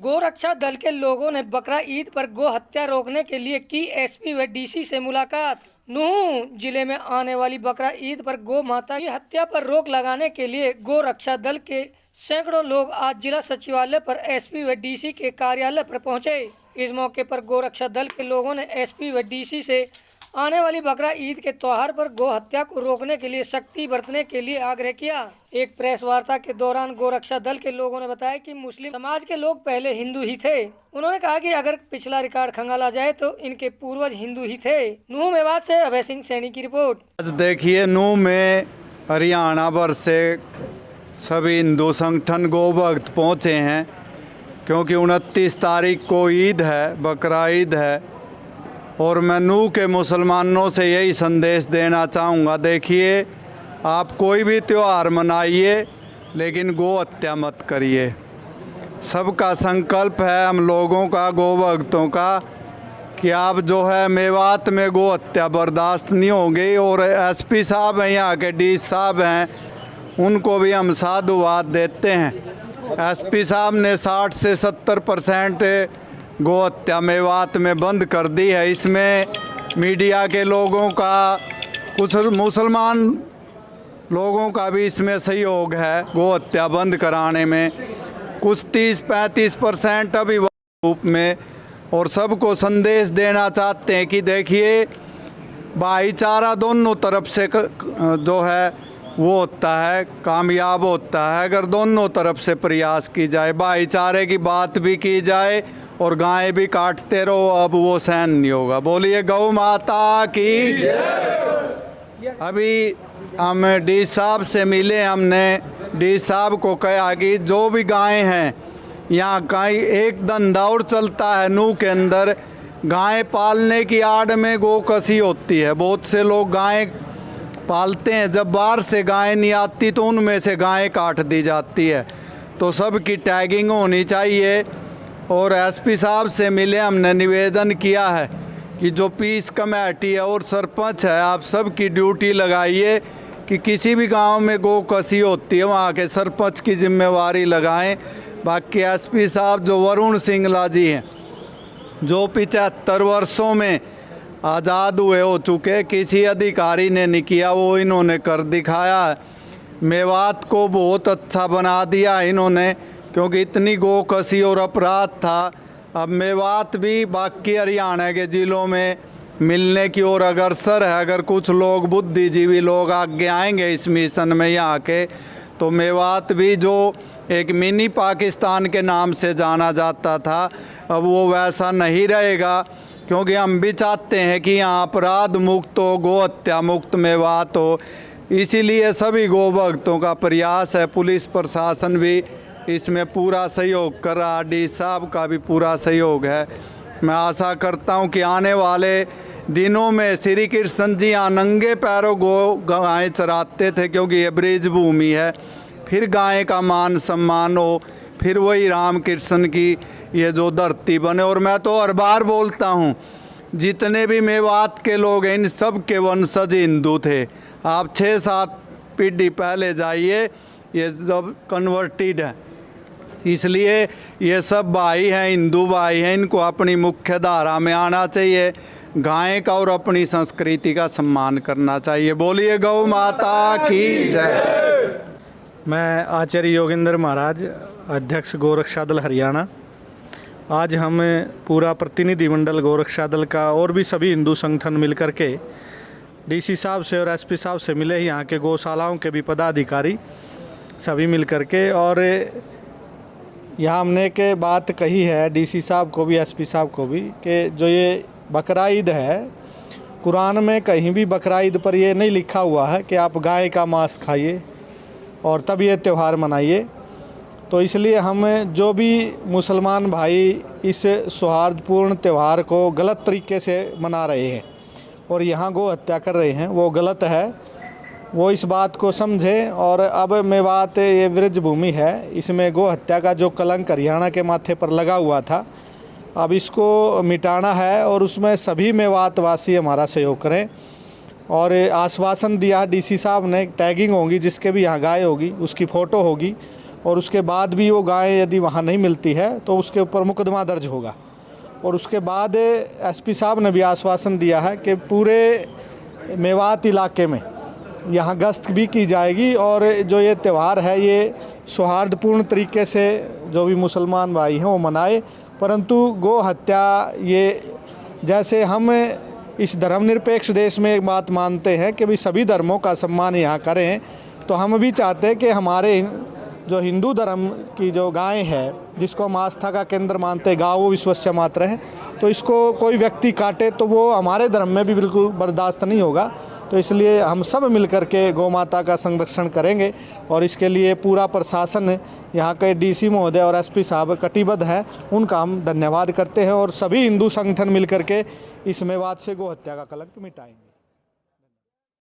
गोरक्षा दल के लोगों ने बकरा ईद पर गो हत्या रोकने के लिए की एसपी व डीसी से मुलाकात। नूंह जिले में आने वाली बकरा ईद पर गो माता की हत्या पर रोक लगाने के लिए गोरक्षा दल के सैकड़ों लोग आज जिला सचिवालय पर एसपी व डीसी के कार्यालय पर पहुंचे। इस मौके पर गोरक्षा दल के लोगों ने एसपी व डीसी से आने वाली बकरा ईद के त्योहार पर गो हत्या को रोकने के लिए सख्ती बरतने के लिए आग्रह किया। एक प्रेस वार्ता के दौरान गोरक्षा दल के लोगों ने बताया कि मुस्लिम समाज के लोग पहले हिंदू ही थे। उन्होंने कहा कि अगर पिछला रिकॉर्ड खंगाला जाए तो इनके पूर्वज हिंदू ही थे। नूंह मेवात से अभय सिंह सैनी की रिपोर्ट। आज देखिए, नूंह में हरियाणा भर से सभी हिंदू संगठन गो भक्त पहुँचे हैं, क्योंकि 29 तारीख को ईद है, बकरा ईद है। और मैं नूंह के मुसलमानों से यही संदेश देना चाहूँगा, देखिए, आप कोई भी त्यौहार मनाइए लेकिन गो हत्या मत करिए। सबका संकल्प है हम लोगों का, गो भक्तों का, कि आप जो है मेवात में गो हत्या बर्दाश्त नहीं होंगी। और एसपी साहब हैं, यहाँ के डी साहब हैं, उनको भी हम साधुवाद देते हैं। एसपी साहब ने 60 से 70% गो हत्या मेवात में बंद कर दी है। इसमें मीडिया के लोगों का, कुछ मुसलमान लोगों का भी इसमें सहयोग है गो हत्या बंद कराने में। कुछ 30-35% अभी रूप में। और सबको संदेश देना चाहते हैं कि देखिए, भाईचारा दोनों तरफ से जो है वो होता है, कामयाब होता है अगर दोनों तरफ से प्रयास की जाए, भाईचारे की बात भी की जाए और गाय भी काटते रहो, अब वो सहन नहीं होगा। बोलिए गौ माता की। अभी हम डी साहब से मिले, हमने डी साहब को कहा कि जो भी गाय हैं, यहाँ गाय एक धंधा और चलता है नूंह के अंदर, गाय पालने की आड़ में गो कसी होती है। बहुत से लोग गाय पालते हैं, जब बाहर से गाय नहीं आती तो उनमें से गाय काट दी जाती है। तो सबकी टैगिंग होनी चाहिए। और एसपी साहब से मिले, हमने निवेदन किया है कि जो पीस कमेटी है और सरपंच है, आप सबकी ड्यूटी लगाइए कि किसी भी गांव में गो कसी होती है वहाँ के सरपंच की जिम्मेवारी लगाएं। बाकी एसपी साहब जो वरुण सिंगला जी हैं, जो 75 वर्षों में आज़ाद हुए हो चुके, किसी अधिकारी ने नहीं किया, वो इन्होंने कर दिखाया है। मेवात को बहुत अच्छा बना दिया इन्होंने, क्योंकि इतनी गो कसी और अपराध था। अब मेवात भी बाकी हरियाणा के ज़िलों में मिलने की ओर अग्रसर है। अगर कुछ लोग, बुद्धिजीवी लोग आगे आएंगे इस मिशन में यहाँ के, तो मेवात भी जो एक मिनी पाकिस्तान के नाम से जाना जाता था, अब वो वैसा नहीं रहेगा। क्योंकि हम भी चाहते हैं कि यहाँ अपराध मुक्त हो, गो हत्या मुक्त मेवात हो। इसीलिए सभी गो भक्तों का प्रयास है। पुलिस प्रशासन भी इसमें पूरा सहयोग कर रहा, डी साहब का भी पूरा सहयोग है। मैं आशा करता हूं कि आने वाले दिनों में श्री कृष्ण जी यहाँ नंगे पैरों गो गायें चराते थे, क्योंकि ये ब्रिज भूमि है। फिर गाय का मान सम्मान हो, फिर वही राम कृष्ण की ये जो धरती बने। और मैं तो हर बार बोलता हूँ, जितने भी मेवात के लोग हैं, इन सब के वंशज हिंदू थे। आप 6-7 पीढ़ी पहले जाइए, ये सब कन्वर्टेड है। इसलिए ये सब भाई हैं, हिंदू भाई हैं, इनको अपनी मुख्य धारा में आना चाहिए, गाय का और अपनी संस्कृति का सम्मान करना चाहिए। बोलिए गौ माता की जय। मैं आचार्य योगेंद्र महाराज, अध्यक्ष गोरक्षा दल हरियाणा। आज हम पूरा प्रतिनिधिमंडल गोरक्षा दल का और भी सभी हिंदू संगठन मिलकर के डीसी साहब से और एसपी साहब से मिले, यहाँ के गौशालाओं के भी पदाधिकारी सभी मिल कर के। और यहाँ हमने के बात कही है डीसी साहब को भी, एसपी साहब को भी, कि जो ये बकरा ईद है, कुरान में कहीं भी बकरा ईद पर ये नहीं लिखा हुआ है कि आप गाय का मांस खाइए और तब ये त्यौहार मनाइए। तो इसलिए हम जो भी मुसलमान भाई इस सौहार्दपूर्ण त्यौहार को गलत तरीके से मना रहे हैं और यहाँ गो हत्या कर रहे हैं, वो गलत है। वो इस बात को समझें। और अब मेवात ये ब्रज भूमि है, इसमें गो हत्या का जो कलंक हरियाणा के माथे पर लगा हुआ था, अब इसको मिटाना है और उसमें सभी मेवात वासी हमारा सहयोग करें। और आश्वासन दिया डीसी साहब ने, टैगिंग होगी, जिसके भी यहाँ गाय होगी उसकी फ़ोटो होगी, और उसके बाद भी वो गाय यदि वहाँ नहीं मिलती है तो उसके ऊपर मुकदमा दर्ज होगा। और उसके बाद एसपी साहब ने भी आश्वासन दिया है कि पूरे मेवात इलाके में यहाँ गश्त भी की जाएगी और जो ये त्यौहार है ये सौहार्दपूर्ण तरीके से जो भी मुसलमान भाई हैं वो मनाए। परंतु गो हत्या ये, जैसे हम इस धर्मनिरपेक्ष देश में एक बात मानते हैं कि भाई सभी धर्मों का सम्मान यहाँ करें, तो हम भी चाहते हैं कि हमारे जो हिंदू धर्म की जो गाय है जिसको हम आस्था का केंद्र मानते हैं, गावो विश्वस्य मातरः है, तो इसको कोई व्यक्ति काटे तो वो हमारे धर्म में भी बिल्कुल बर्दाश्त नहीं होगा। तो इसलिए हम सब मिलकर के गौ माता का संरक्षण करेंगे और इसके लिए पूरा प्रशासन, यहाँ के डीसी महोदय और एसपी साहब कटिबद्ध है, उनका हम धन्यवाद करते हैं और सभी हिंदू संगठन मिलकर के इस मेवात से गौ हत्या का कलंक मिटाएंगे।